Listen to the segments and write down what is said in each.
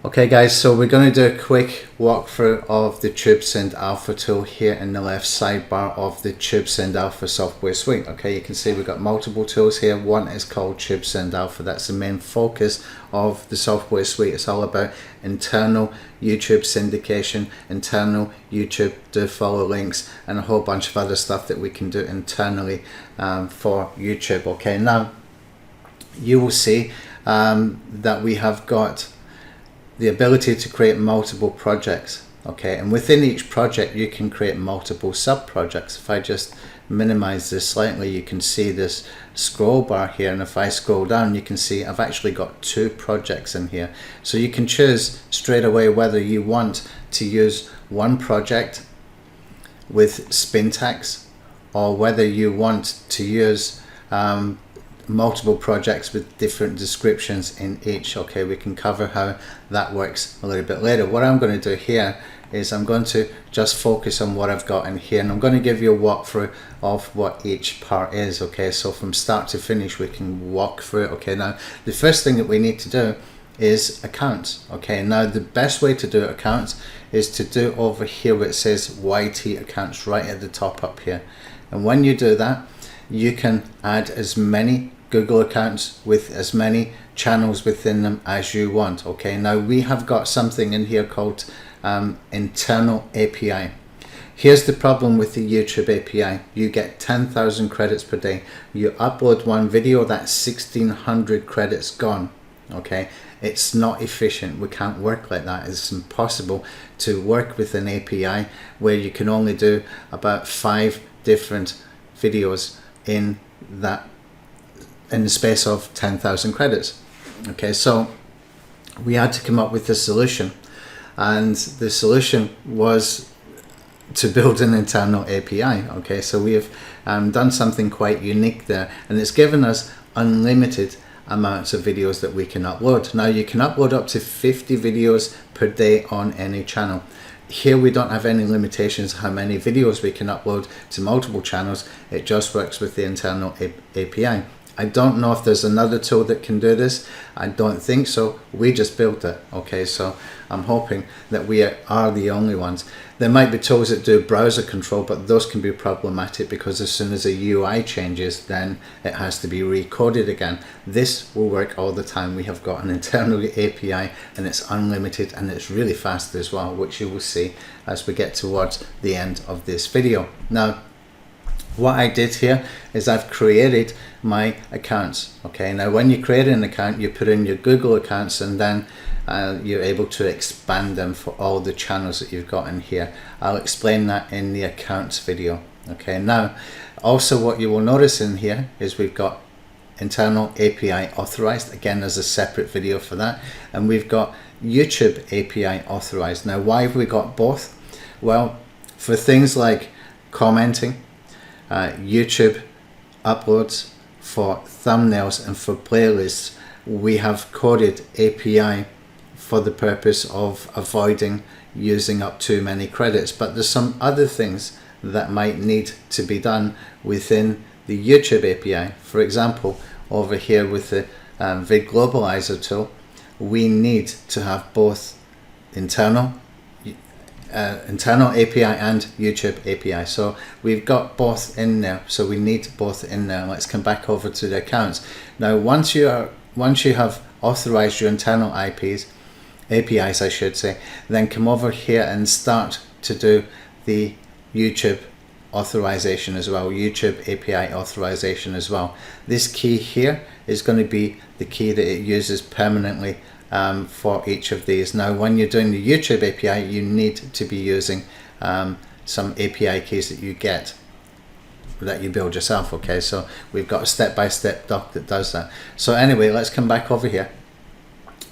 Okay guys, so we're going to do a quick walkthrough of the Tube Synd Alpha tool here in the left sidebar of the Tube Synd Alpha software suite. Okay, you can see we've got multiple tools here. One is called Tube Synd Alpha. That's the main focus of the software suite. It's all about internal YouTube syndication, internal YouTube do follow links, and a whole bunch of other stuff that we can do internally for YouTube. Okay, now you will see that we have got the ability to create multiple projects. Okay, and within each project you can create multiple sub projects. If I just minimize this slightly, you can see this scroll bar here, and if I scroll down you can see I've actually got 2 projects in here. So you can choose straight away whether you want to use one project with spin tags or whether you want to use multiple projects with different descriptions in each. Okay, we can cover how that works a little bit later. What I'm going to do here is I'm going to just focus on what I've got in here, and I'm going to give you a walkthrough of what each part is. Okay, so from start to finish we can walk through it. Okay, now the first thing that we need to do is accounts. Okay, now the best way to do accounts is to do over here where it says YT accounts right at the top up here, and when you do that you can add as many Google accounts with as many channels within them as you want. Okay, now we have got something in here called internal API. Here's the problem with the YouTube API. You get 10,000 credits per day. You upload one video, that's 1,600 credits gone. Okay, it's not efficient. We can't work like that. It's impossible to work with an API where you can only do about 5 different videos in the space of 10,000 credits. Okay, so we had to come up with a solution, and the solution was to build an internal API. Okay, so we have done something quite unique there, and it's given us unlimited amounts of videos that we can upload. Now you can upload up to 50 videos per day on any channel. Here we don't have any limitations how many videos we can upload to multiple channels. It just works with the internal API. I don't know if there's another tool that can do this. I don't think so. We just built it. Okay, so I'm hoping that we are the only ones. There might be tools that do browser control, but those can be problematic because as soon as a UI changes, then it has to be recoded again. This will work all the time. We have got an internal API, and it's unlimited, and it's really fast as well, which you will see as we get towards the end of this video. Now, what I did here is I've created my accounts. Okay, now when you create an account, you put in your Google accounts, and then you're able to expand them for all the channels that you've got in here. I'll explain that in the accounts video. Okay, now also what you will notice in here is we've got internal API authorized. Again, there's a separate video for that, and we've got YouTube API authorized. Now why have we got both? Well, for things like commenting, YouTube uploads, for thumbnails, and for playlists, we have coded API for the purpose of avoiding using up too many credits. But there's some other things that might need to be done within the YouTube API. For example, over here with the Vid Globalizer tool, we need to have both internal API and YouTube API. So we've got both in there, so we need both in there. Let's come back over to the accounts. Now once you have authorized your internal APIs I should say, then come over here and start to do the YouTube authorization as well, YouTube API authorization as well. This key here is going to be the key that it uses permanently for each of these. Now when you're doing the YouTube API, you need to be using some API keys that you build yourself. Okay, so we've got a step-by-step doc that does that. So anyway, let's come back over here,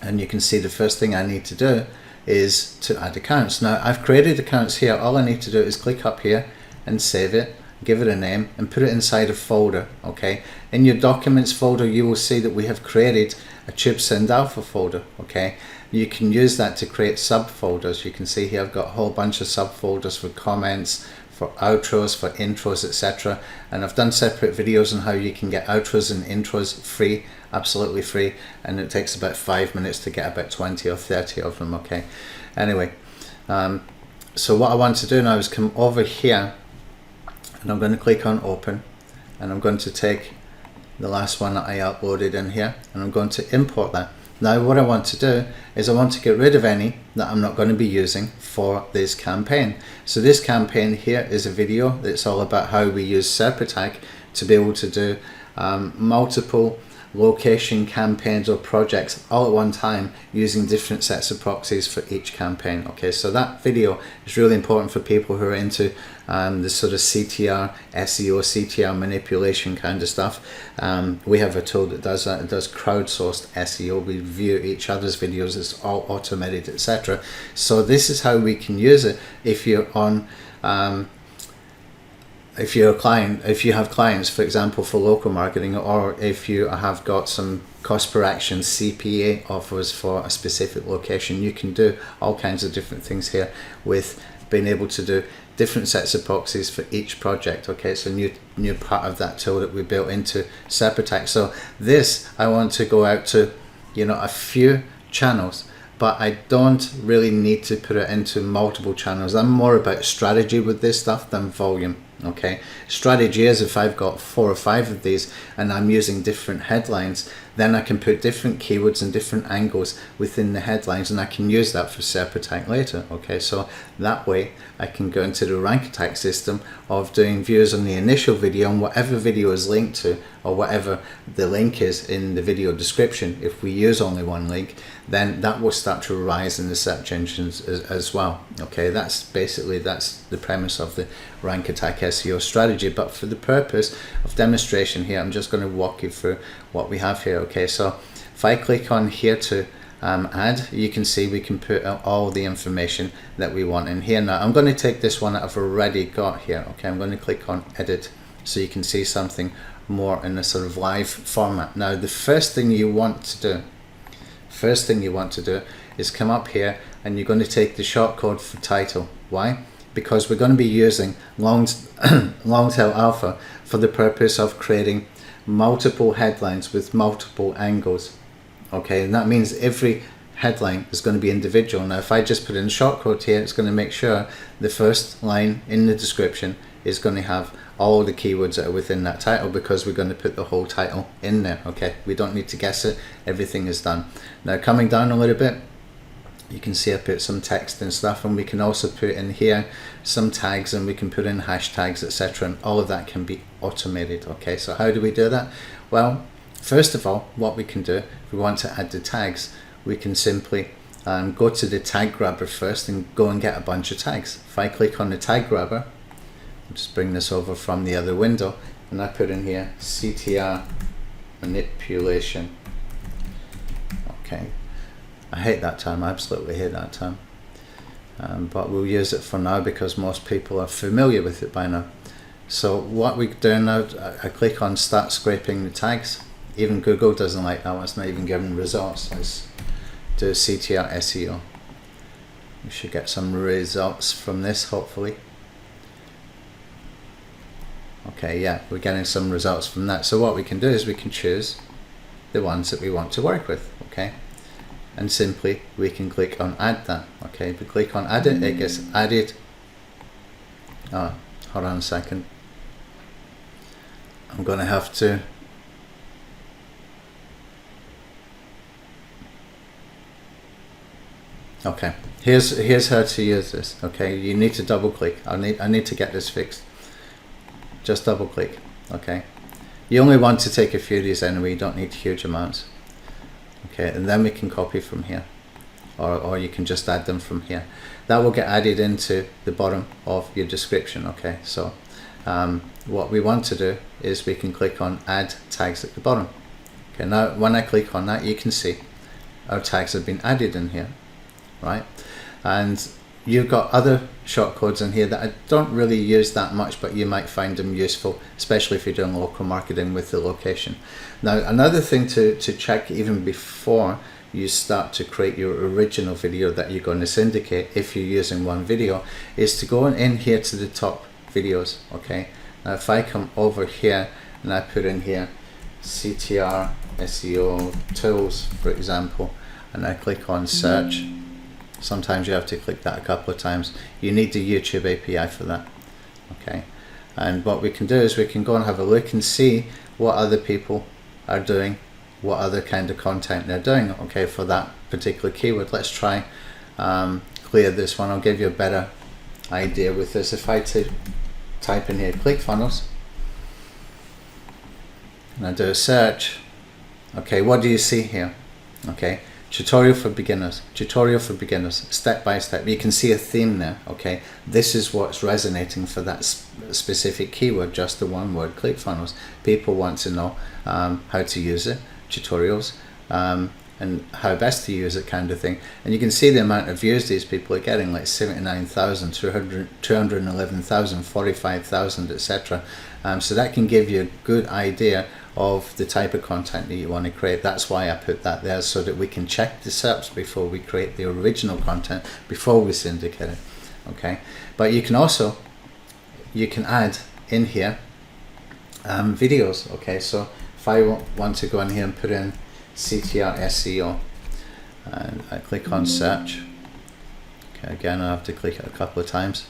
and you can see the first thing I need to do is to add accounts. Now I've created accounts here. All I need to do is click up here and save it, give it a name, and put it inside a folder. Okay, in your documents folder you will see that we have created a Tube Synd Alpha folder. Okay, you can use that to create subfolders. You can see here I've got a whole bunch of subfolders for comments, for outros, for intros, etc. And I've done separate videos on how you can get outros and intros free absolutely free, and it takes about 5 minutes to get about 20 or 30 of them. Okay, anyway, so what I want to do now is come over here, and I'm going to click on open, and I'm going to take the last one that I uploaded in here, and I'm going to import that. Now what I want to do is I want to get rid of any that I'm not going to be using for this campaign. So this campaign here is a video that's all about how we use SerpAttack to be able to do multiple location campaigns or projects all at one time using different sets of proxies for each campaign. Okay, so that video is really important for people who are into the sort of CTR, SEO, CTR manipulation kind of stuff. We have a tool that does that. It does crowdsourced SEO. We view each other's videos. It's all automated, etc. So this is how we can use it if you're on if you're a client, if you have clients, for example, for local marketing, or if you have got some cost per action CPA offers for a specific location, you can do all kinds of different things here with being able to do different sets of proxies for each project. Okay, it's a new part of that tool that we built into SerpAttack. So this, I want to go out to, you know, a few channels, but I don't really need to put it into multiple channels. I'm more about strategy with this stuff than volume. Okay, strategy is if I've got 4 or 5 of these and I'm using different headlines, then I can put different keywords and different angles within the headlines, and I can use that for SerpAttack later. Okay, so that way I can go into the rank attack system of doing views on the initial video, and whatever video is linked to, or whatever the link is in the video description, if we use only one link, then that will start to rise in the search engines as well. Okay, that's the premise of the rank attack SEO strategy. But for the purpose of demonstration here, I'm just going to walk you through what we have here. Okay, so if I click on here to add, you can see we can put all the information that we want in here. Now I'm going to take this one that I've already got here. Okay, I'm going to click on edit so you can see something more in a sort of live format. Now the first thing you want to do is come up here, and you're going to take the shortcode for title. Why? Because we're going to be using long-tail alpha for the purpose of creating multiple headlines with multiple angles. Okay, and that means every headline is going to be individual. Now if I just put in shortcode here, it's going to make sure the first line in the description is going to have all the keywords that are within that title, because we're going to put the whole title in there. Okay, we don't need to guess it, everything is done. Now coming down a little bit, you can see I put some text and stuff, and we can also put in here some tags, and we can put in hashtags, etc., and all of that can be automated. Okay, so how do we do that? Well, first of all, what we can do, if we want to add the tags, we can simply go to the tag grabber first and go and get a bunch of tags. If I click on the tag grabber, I'll just bring this over from the other window, and I put in here CTR manipulation. Okay, I hate that term, I absolutely hate that term, but we'll use it for now because most people are familiar with it by now. So what we do now, I click on start scraping the tags. Even Google doesn't like that one, it's not even giving results. Let's do CTR SEO. We should get some results from this, hopefully. Okay, yeah, we're getting some results from that. So what we can do is we can choose the ones that we want to work with. Okay, and simply we can click on add that. Okay, if we click on add it, it gets added. Oh, hold on a second, I'm gonna have to okay, here's how to use this. Okay, you need to double click. I need to get this fixed. Just double click. Okay, you only want to take a few of these anyway, you don't need huge amounts. Okay, and then we can copy from here, or you can just add them from here. That will get added into the bottom of your description. Okay, so what we want to do is we can click on add tags at the bottom. Okay, now when I click on that, you can see our tags have been added in here, right? And you've got other shortcodes in here that I don't really use that much, but you might find them useful, especially if you're doing local marketing with the location. Now another thing to check even before you start to create your original video that you're going to syndicate, if you're using one video, is to go in here to the top videos. Okay, now if I come over here and I put in here CTR SEO tools, for example, and I click on search. Sometimes you have to click that a couple of times. You need the YouTube API for that. Okay, and what we can do is we can go and have a look and see what other people are doing, what other kind of content they're doing, okay, for that particular keyword. Let's try clear this one. I'll give you a better idea with this. If I type in here ClickFunnels and I do a search, okay, what do you see here? Okay, tutorial for beginners, step by step. You can see a theme there. Okay, this is what's resonating for that specific keyword, just the one word, ClickFunnels. People want to know how to use it, tutorials, and how best to use it, kind of thing. And you can see the amount of views these people are getting, like 79,000, 211,000, 45,000, etc. So that can give you a good idea of the type of content that you want to create. That's why I put that there, so that we can check the SERPs before we create the original content, before we syndicate it. Okay, but you can also, you can add in here videos. Okay, so if I want to go in here and put in CTR SEO and I click on search, okay, again I have to click it a couple of times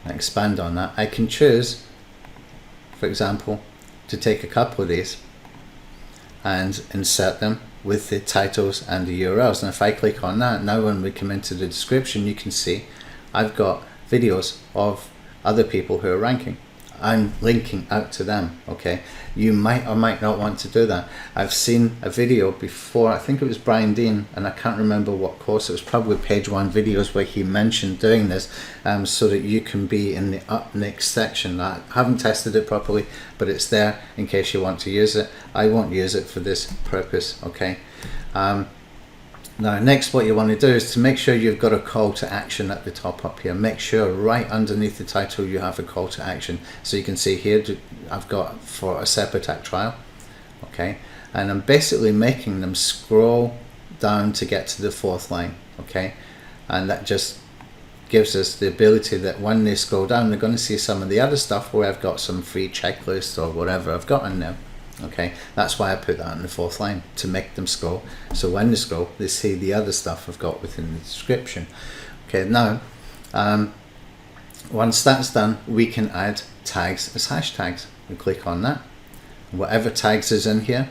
and expand on that. I can choose, for example, to take a couple of these and insert them with the titles and the URLs. And if I click on that, now when we come into the description, you can see I've got videos of other people who are ranking. I'm linking out to them. Okay, you might or might not want to do that. I've seen a video before, I think it was Brian Dean, and I can't remember what course, it was probably page 1 videos, where he mentioned doing this so that you can be in the up next section. I haven't tested it properly, but it's there in case you want to use it. I won't use it for this purpose. Okay, now next, what you want to do is to make sure you've got a call to action at the top up here. Make sure right underneath the title you have a call to action. So you can see here I've got for a SerpAttack trial. Okay, and I'm basically making them scroll down to get to the 4th line. Okay, and that just gives us the ability that when they scroll down, they're going to see some of the other stuff where I've got some free checklists or whatever I've got in there. Okay, that's why I put that in the 4th line, to make them scroll. So when they scroll, they see the other stuff I've got within the description. Okay, now once that's done, we can add tags as hashtags. We click on that. Whatever tags is in here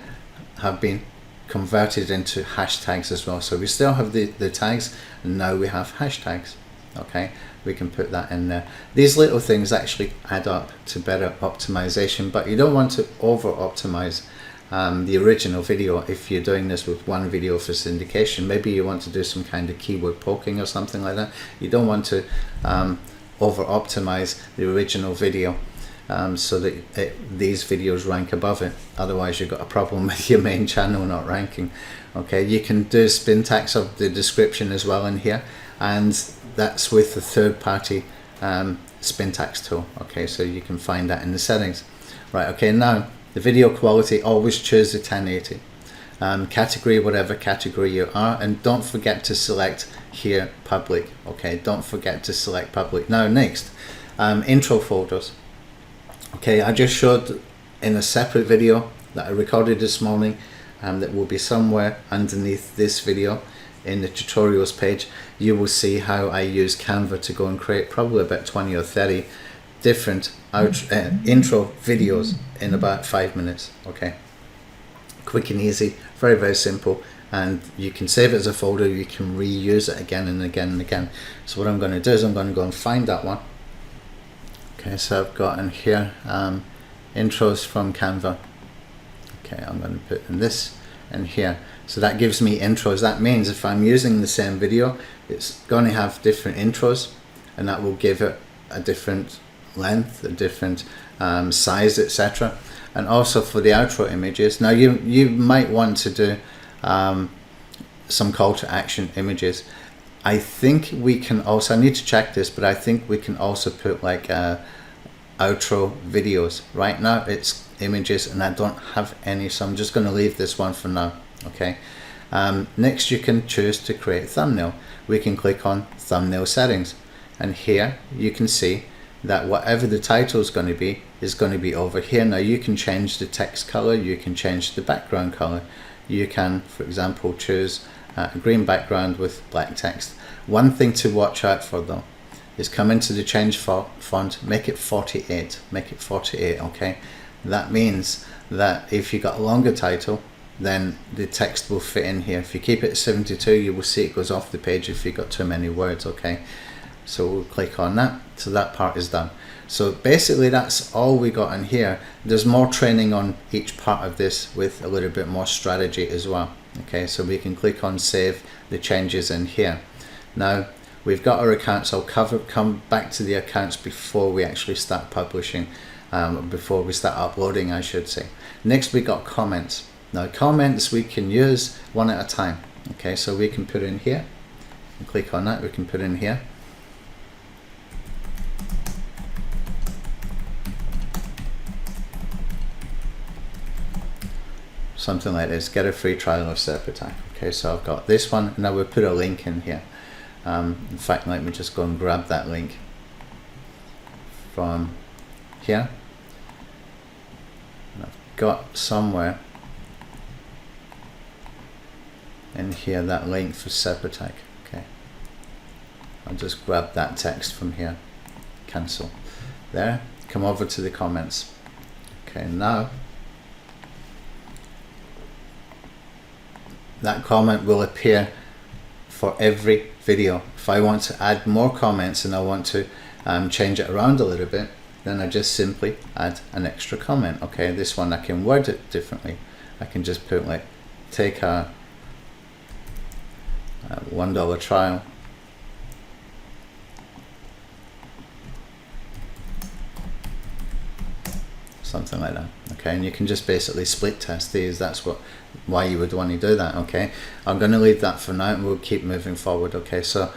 have been converted into hashtags as well. So we still have the tags, and now we have hashtags. Okay, we can put that in there. These little things actually add up to better optimization, but you don't want to over optimize the original video. If you're doing this with one video for syndication, maybe you want to do some kind of keyword poking or something like that. You don't want to over optimize the original video so that these videos rank above it. Otherwise you've got a problem with your main channel not ranking. Okay, you can do spin tags of the description as well in here, and that's with the third-party spin tags tool. Okay, so you can find that in the settings. Right, okay, now the video quality, always choose the 1080. Category, whatever category you are, and don't forget to select here public. Okay, don't forget to select public. Now next, intro folders. Okay, I just showed in a separate video that I recorded this morning, that will be somewhere underneath this video in the tutorials page. You will see how I use Canva to go and create probably about 20 or 30 different intro videos in about 5 minutes. Okay, quick and easy, very, very simple, and you can save it as a folder. You can reuse it again and again and again. So what I'm going to do is I'm going to go and find that one. Okay, so I've got in here intros from Canva. Okay, I'm going to put in this in here. So that gives me intros. That means if I'm using the same video, it's going to have different intros, and that will give it a different length, a different size, etc. And also for the outro images. Now you might want to do some call to action images. I think we can also, I need to check this, but I think we can also put like outro videos. Right now it's images and I don't have any, so I'm just going to leave this one for now. Okay, next you can choose to create thumbnail. We can click on thumbnail settings, and here you can see that whatever the title is going to be over here. Now you can change the text color, you can change the background color. You can, for example, choose a green background with black text. One thing to watch out for though is come into the change font, make it 48, make it 48, okay? That means that if you got a longer title, then the text will fit in here. If you keep it at 72, you will see it goes off the page if you've got too many words, okay? So we'll click on that, so that part is done. So basically that's all we got in here. There's more training on each part of this with a little bit more strategy as well, okay? So we can click on save the changes in here. Now we've got our accounts. I'll come back to the accounts before we actually start publishing, before we start uploading, I should say. Next we got comments. Now comments we can use one at a time, okay? So we can put in here, and click on that, we can put in here. Something like this, get a free trial of SerpAttack. Okay, so I've got this one, and I will put a link in here. In fact, let me just go and grab that link from here. And I've got somewhere in here that link for SerpAttack. Okay, I'll just grab that text from here, cancel. There, come over to the comments. Okay, now that comment will appear for every video. If I want to add more comments and I want to change it around a little bit, then I just simply add an extra comment. Okay, this one I can word it differently. I can just put like, take a $1 trial, something like that. Okay, and you can just basically split test these. That's why you would want to do that. Okay, I'm going to leave that for now and we'll keep moving forward. Okay, so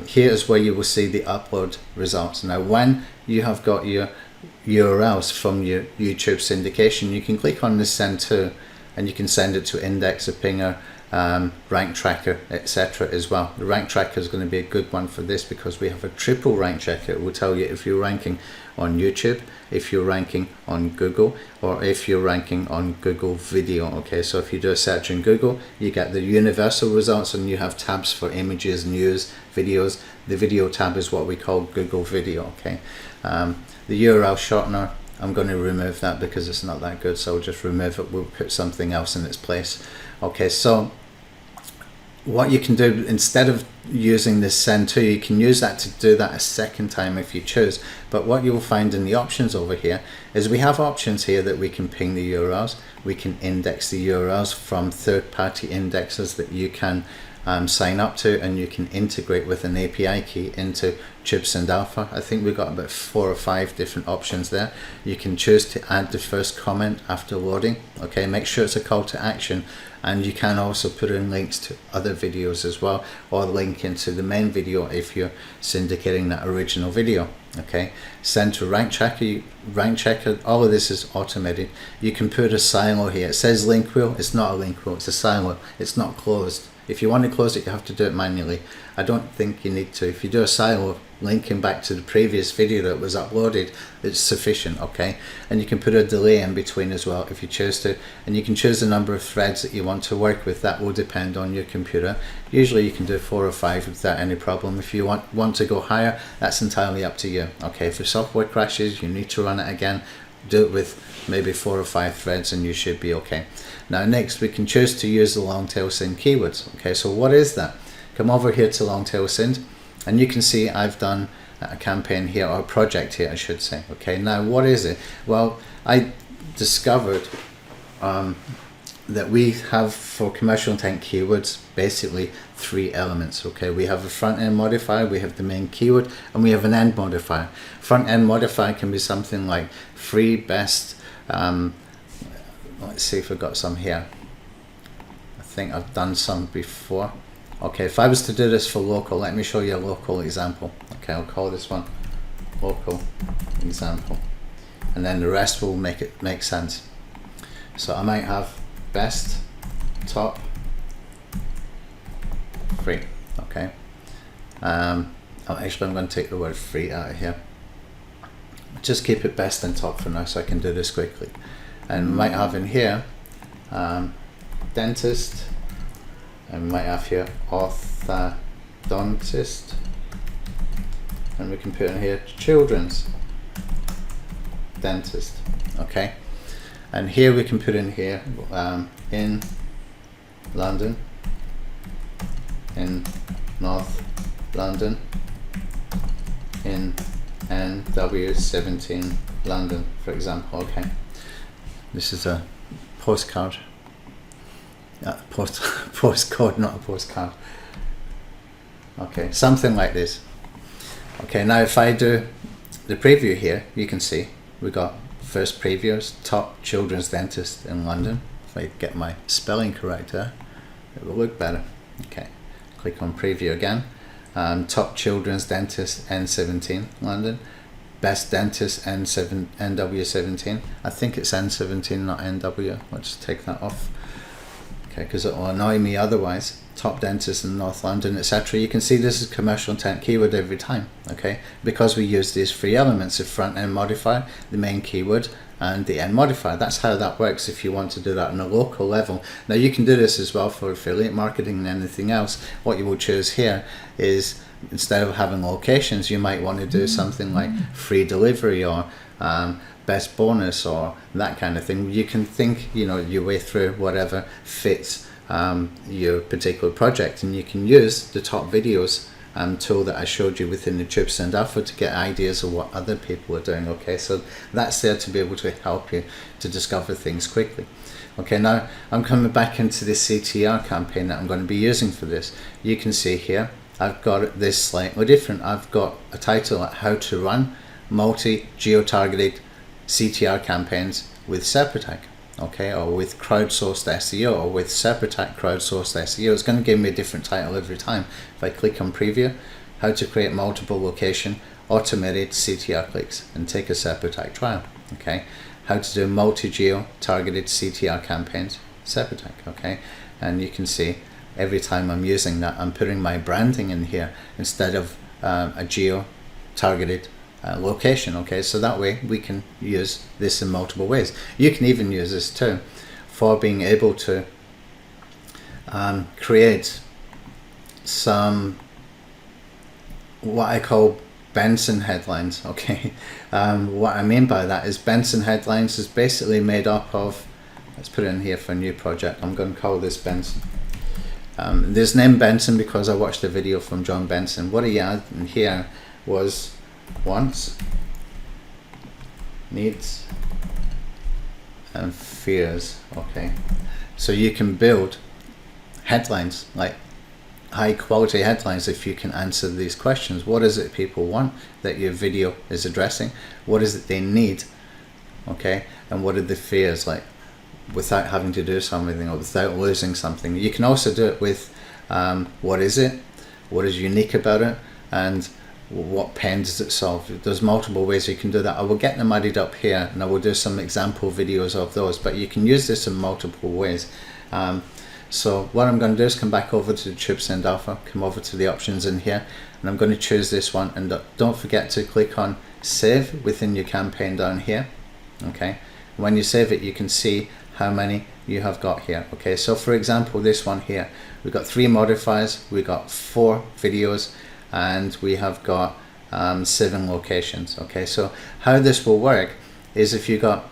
here is where you will see the upload results. Now when you have got your URLs from your YouTube syndication, you can click on this send to, and you can send it to 𝗃𝗄𝗃, rank tracker, etc. as well. The rank tracker is going to be a good one for this because we have a triple rank checker. It will tell you if you're ranking on YouTube, if you're ranking on Google, or if you're ranking on Google Video. Okay, so if you do a search in Google, you get the universal results and you have tabs for images, news, videos. The video tab is what we call Google Video. Okay, the URL shortener, I'm going to remove that because it's not that good, so I'll just remove it. We'll put something else in its place. Okay, so what you can do instead of using this send to, you can use that to do that a second time if you choose. But what you will find in the options over here is we have options here that we can ping the URLs, we can index the URLs from third-party indexers that you can sign up to, and you can integrate with an API key into Tube Synd Alpha. I think we've got about 4 or 5 different options there. You can choose to add the first comment after loading. Okay, make sure it's a call to action, and you can also put in links to other videos as well, or link into the main video if you're syndicating that original video. Okay, send to rank checker, all of this is automated. You can put a silo here. It says link wheel, it's not a link wheel, it's a silo, it's not closed. If you want to close it, you have to do it manually. I don't think you need to. If you do a silo linking back to the previous video that was uploaded, it's sufficient. Okay, and you can put a delay in between as well if you choose to, and you can choose the number of threads that you want to work with. That will depend on your computer. Usually you can do 4 or 5 without any problem. If you want to go higher, that's entirely up to you. Okay, if your software crashes, you need to run it again, do it with maybe 4 or 5 threads and you should be okay. Now next we can choose to use the long tail Synd keywords. Okay, so what is that? Come over here to long tail Synd and you can see I've done a campaign here, or a project here I should say. Okay, now what is it? Well, I discovered that we have, for commercial intent keywords, basically 3 elements. Okay, we have a front end modifier, we have the main keyword, and we have an end modifier. Front end modifier can be something like free, best. Let's see if I've got some here. I think I've done some before. Okay, if I was to do this for local, let me show you a local example. Okay, I'll call this one local example, and then the rest will make sense. So I might have best, top, free. Okay, actually I'm going to take the word free out of here. just keep it best and top for now so I can do this quickly. And might have in here dentist, and might have here orthodontist, and we can put in here children's dentist. Okay, and here we can put in here in London, in North London, in NW17 London, for example. Okay, this is a postcard, postcode, not a postcard. Okay, something like this. Okay, now if I do the preview here, you can see we got first previews, top children's dentist in London. If I get my spelling correct there, it will look better. Okay, click on preview again. Top children's dentist N17 London, best dentist NW17. I think it's N17, not NW. Let's take that off. Okay, because it will annoy me otherwise. Top dentist in North London, etc. You can see this is commercial intent keyword every time. Okay, because we use these three elements: the front end modifier, the main keyword, and the end modifier. That's how that works if you want to do that on a local level. Now you can do this as well for affiliate marketing and anything else. What you will choose here is, instead of having locations, you might want to do something like free delivery or best bonus or that kind of thing. You can think, you know, your way through whatever fits your particular project, and you can use the top videos tool that I showed you within the Tube Synd Alpha to get ideas of what other people are doing. Okay, so that's there to be able to help you to discover things quickly. Okay, now I'm coming back into the CTR campaign that I'm going to be using for this. You can see here I've got this slightly different. I've got a title like how to run multi-geo-targeted CTR campaigns with SerpAttack. Okay, or with crowdsourced SEO, or with SerpAttack crowdsourced SEO. It's going to give me a different title every time. If I click on preview, how to create multiple location automated CTR clicks and take a SerpAttack trial. Okay, how to do multi-geo targeted CTR campaigns, SerpAttack. Okay, and you can see every time I'm using that, I'm putting my branding in here instead of a geo targeted location. Okay, so that way we can use this in multiple ways. You can even use this too for being able to create some what I call Benson headlines. Okay, what I mean by that is Benson headlines is basically made up of, let's put it in here for a new project. I'm going to call this Benson. This name Benson because I watched a video from John Benson. What he had in here was wants, needs, and fears. Okay, so you can build headlines, like high quality headlines, if you can answer these questions. What is it people want that your video is addressing? What is it they need? Okay, and what are the fears, like without having to do something or without losing something. You can also do it with what is it, what is unique about it, and what pain does it solve. There's multiple ways you can do that. I will get them added up here and I will do some example videos of those, but you can use this in multiple ways. So what I'm going to do is come back over to the Tube Synd Alpha, come over to the options in here, and I'm going to choose this one, and don't forget to click on save within your campaign down here. Okay, when you save it you can see how many you have got here. Okay, so for example this one here, we've got 3 modifiers, we've got 4 videos, and we have got 7 locations. Okay, so how this will work is if you got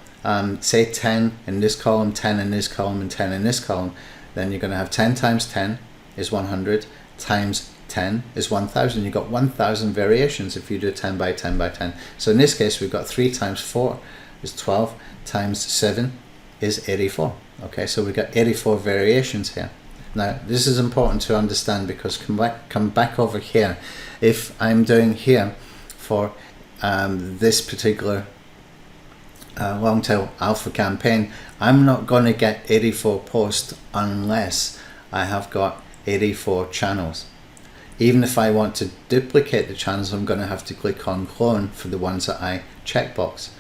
say 10 in this column, 10 in this column, and 10 in this column, then you're going to have 10 times 10 is 100 times 10 is 1000. You've got 1000 variations if you do 10 by 10 by 10. So in this case we've got 3 times 4 is 12 times 7 is 84. Okay, so we've got 84 variations here. Now this is important to understand because come back over here. If I'm doing here for this particular long tail alpha campaign, I'm not going to get 84 posts unless I have got 84 channels. Even if I want to duplicate the channels, I'm going to have to click on clone for the ones that I checkbox.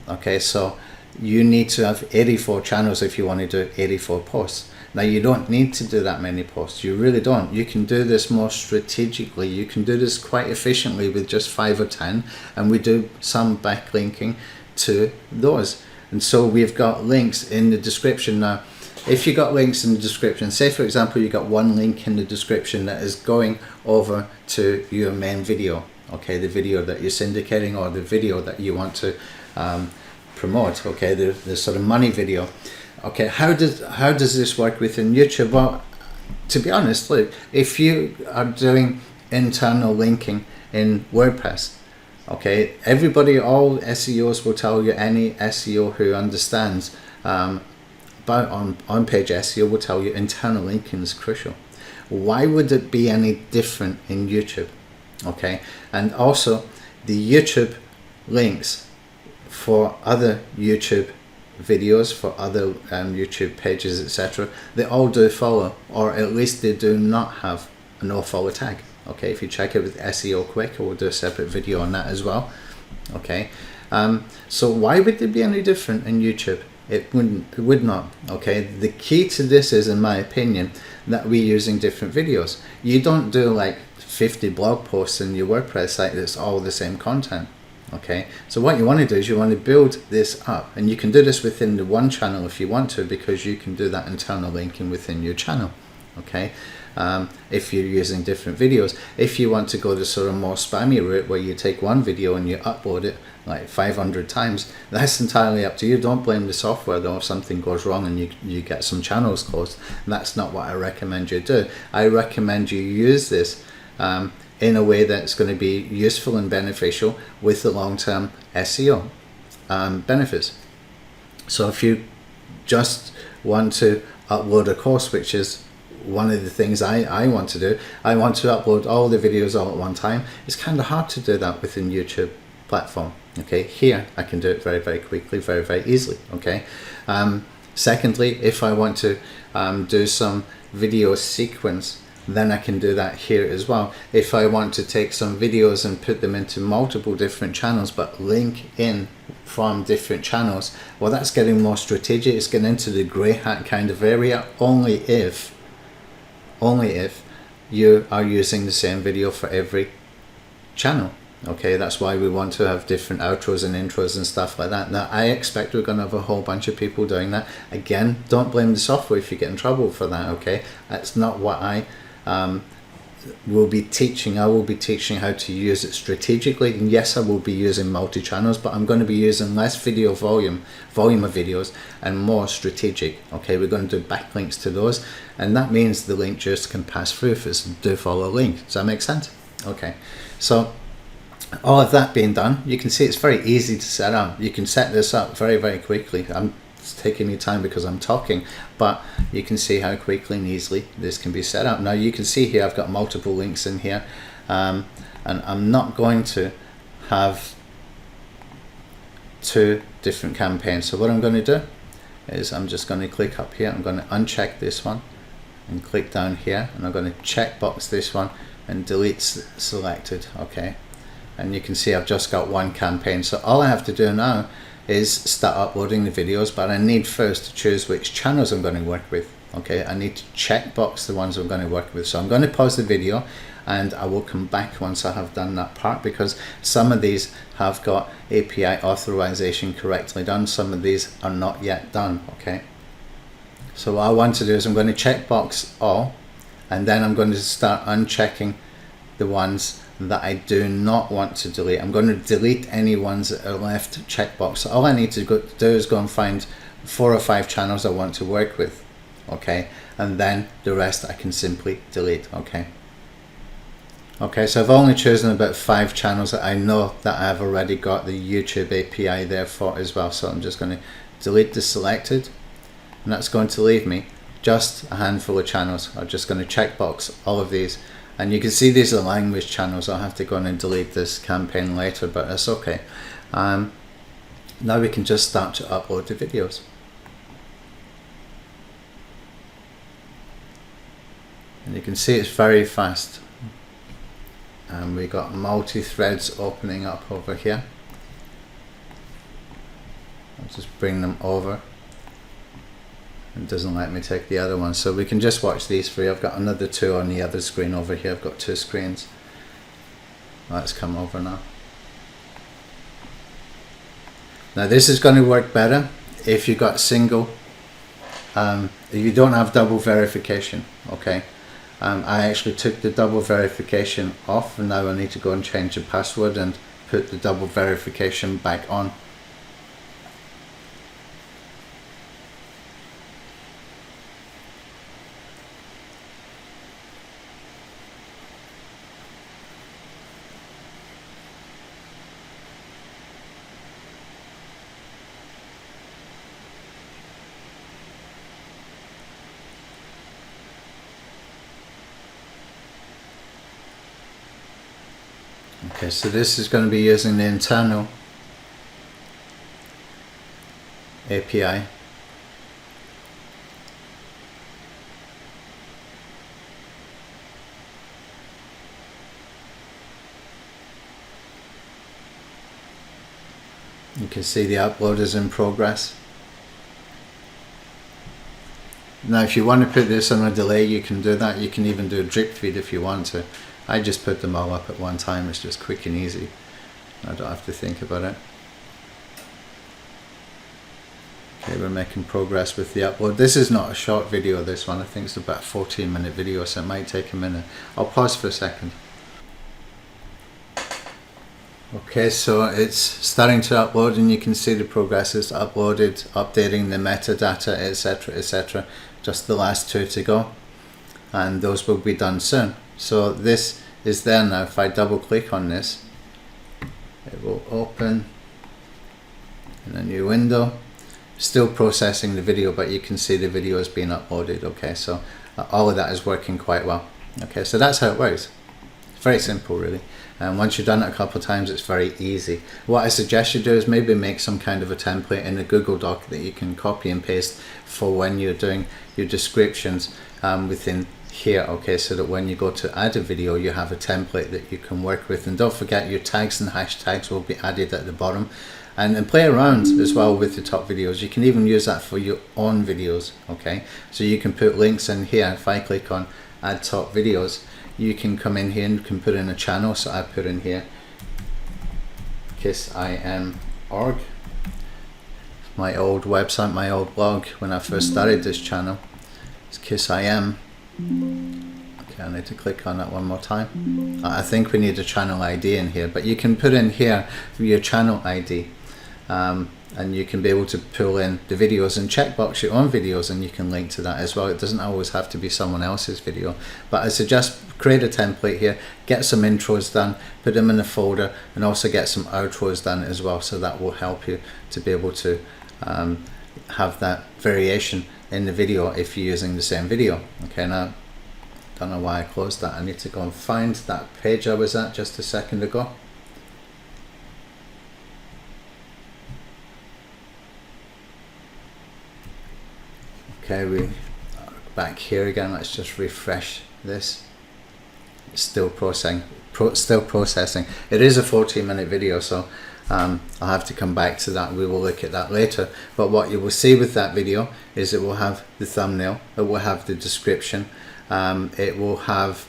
Okay, so you need to have 84 channels if you want to do 84 posts. Now you don't need to do that many posts, you really don't. You can do this more strategically, you can do this quite efficiently with just 5 or 10, and we do some backlinking to those. And so we've got links in the description. Now if you got links in the description, say for example you got one link in the description that is going over to your main video, okay, the video that you're syndicating or the video that you want to promote, okay, the sort of money video. Okay, how does this work within YouTube? Well, to be honest, look, if you are doing internal linking in WordPress, okay, everybody, all SEOs will tell you, any SEO who understands about on-page SEO will tell you internal linking is crucial. Why would it be any different in YouTube? Okay, and also the YouTube links for other YouTube videos, for other YouTube pages, etc., they all do follow, or at least they do not have a no follow tag. Okay, if you check it with SEO Quick, we'll do a separate video on that as well. Okay, so why would it be any different in YouTube? It would not. Okay, the key to this is, in my opinion, that we're using different videos. You don't do like 50 blog posts in your WordPress site that's all the same content. Okay, so what you want to do is you want to build this up, and you can do this within the one channel if you want to, because you can do that internal linking within your channel. Okay, if you're using different videos. If you want to go the sort of more spammy route where you take one video and you upload it like 500 times, that's entirely up to you. Don't blame the software though if something goes wrong and you get some channels closed. That's not what I recommend you do. I recommend you use this in a way that's going to be useful and beneficial with the long-term SEO benefits. So if you just want to upload a course, which is one of the things I want to do, I want to upload all the videos all at one time. It's kind of hard to do that within YouTube platform. Okay, here I can do it very, very quickly, very, very easily. Okay. Secondly, if I want to do some video sequence, then I can do that here as well. If I want to take some videos and put them into multiple different channels but link in from different channels, well, that's getting more strategic. It's getting into the grey hat kind of area, only if you are using the same video for every channel. Okay, that's why we want to have different outros and intros and stuff like that. Now, I expect we're going to have a whole bunch of people doing that. Again, don't blame the software if you get in trouble for that, okay? That's not what I will be teaching. I will be teaching how to use it strategically, and yes, I will be using multi-channels, but I'm going to be using less video volume of videos and more strategic. Okay, we're going to do backlinks to those, and that means the link just can pass through if it's a do follow link. Does that make sense? Okay, so all of that being done, you can see it's very easy to set up. You can set this up very, very quickly. It's taking me time because I'm talking, but you can see how quickly and easily this can be set up. Now you can see here I've got multiple links in here, and I'm not going to have 2 different campaigns. So what I'm going to do is I'm just going to click up here. I'm going to uncheck this one and click down here, and I'm going to checkbox this one and delete selected. Okay, and you can see I've just got 1 campaign. So all I have to do now is start uploading the videos, but I need first to choose which channels I'm going to work with. Okay, I need to checkbox the ones I'm going to work with. So I'm going to pause the video and I will come back once I have done that part, because some of these have got API authorization correctly done, some of these are not yet done. Okay, so what I want to do is I'm going to checkbox all, and then I'm going to start unchecking the ones that I do not want to delete. I'm going to delete any ones that are left checkbox. So all I need to do is go and find 4 or 5 channels I want to work with. Okay, and then the rest I can simply delete. Okay, so I've only chosen about 5 channels that I know that I've already got the YouTube API there for as well. So I'm just going to delete the selected, and that's going to leave me just a handful of channels. I'm just going to checkbox all of these. And you can see these are language channels. I'll have to go in and delete this campaign later, but that's okay. Now we can just start to upload the videos. And you can see it's very fast. And we got multi-threads opening up over here. I'll just bring them over. It doesn't let me take the other one, so we can just watch these three. I've got another two on the other screen over here. I've got two screens. Let's come over now. Now this is going to work better if you got single, if you don't have double verification, okay. I actually took the double verification off, and now I need to go and change the password and put the double verification back on. Okay, so this is going to be using the internal API. You can see the upload is in progress. Now if you want to put this on a delay, you can do that. You can even do a drip feed if you want to. I just put them all up at one time. It's just quick and easy. I don't have to think about it. Okay, we're making progress with the upload. This is not a short video, this one. I think it's about a 14-minute video, so it might take a minute. I'll pause for a second. Okay, so it's starting to upload, and you can see the progress is uploaded, updating the metadata, etc., etc. Just the last two to go, and those will be done soon. So this is there now. If I double click on this, it will open in a new window. Still processing the video, but you can see the video is being uploaded. Okay, so all of that is working quite well. Okay, so that's how it works. It's very simple, really. And once you've done it a couple of times, it's very easy. What I suggest you do is maybe make some kind of a template in a Google Doc that you can copy and paste for when you're doing your descriptions within here, okay, so that when you go to add a video, you have a template that you can work with. And don't forget, your tags and hashtags will be added at the bottom, and play around as well with the top videos. You can even use that for your own videos, okay, so you can put links in here. If I click on add top videos, you can come in here and you can put in a channel. So I put in here 𝘳𝗓𝗋𝗋.org, my old website, my old blog when I first started this channel. It's 𝘳𝗓𝗋𝗋. Okay, I need to click on that one more time. I think we need a channel ID in here, but you can put in here your channel ID, and you can be able to pull in the videos and checkbox your own videos, and you can link to that as well. It doesn't always have to be someone else's video, but I suggest create a template here, get some intros done, put them in a folder, and also get some outros done as well, so that will help you to be able to have that variation in the video if you're using the same video. Okay, now don't know why I closed that. I need to go and find that page I was at just a second ago. Okay, we back here again. Let's just refresh this. It's still processing. It is a 14-minute video, so I'll have to come back to that. We will look at that later. But what you will see with that video is it will have the thumbnail, it will have the description, it will have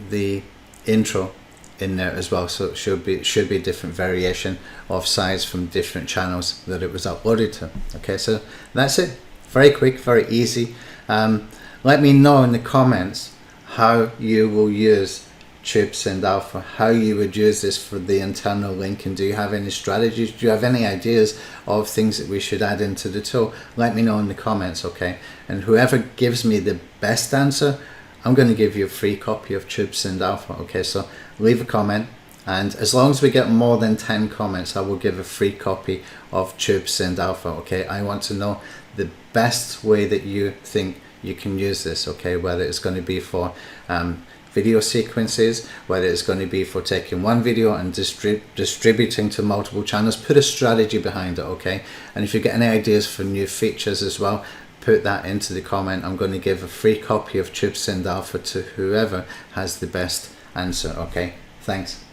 the intro in there as well. So it should be different variation of size from different channels that it was uploaded to. Okay, so that's it. Very quick, very easy. Let me know in the comments how you will use Tube Synd Alpha, how you would use this for the internal link, and do you have any strategies? Do you have any ideas of things that we should add into the tool? Let me know in the comments, okay? And whoever gives me the best answer, I'm going to give you a free copy of Tube Synd Alpha, okay? So leave a comment, and as long as we get more than 10 comments, I will give a free copy of Tube Synd Alpha, okay? I want to know the best way that you think you can use this, okay? Whether it's going to be for video sequences, whether it's going to be for taking one video and distributing to multiple channels. Put a strategy behind it, okay? And if you get any ideas for new features as well, put that into the comment. I'm going to give a free copy of Tube Synd Alpha to whoever has the best answer, okay? Thanks.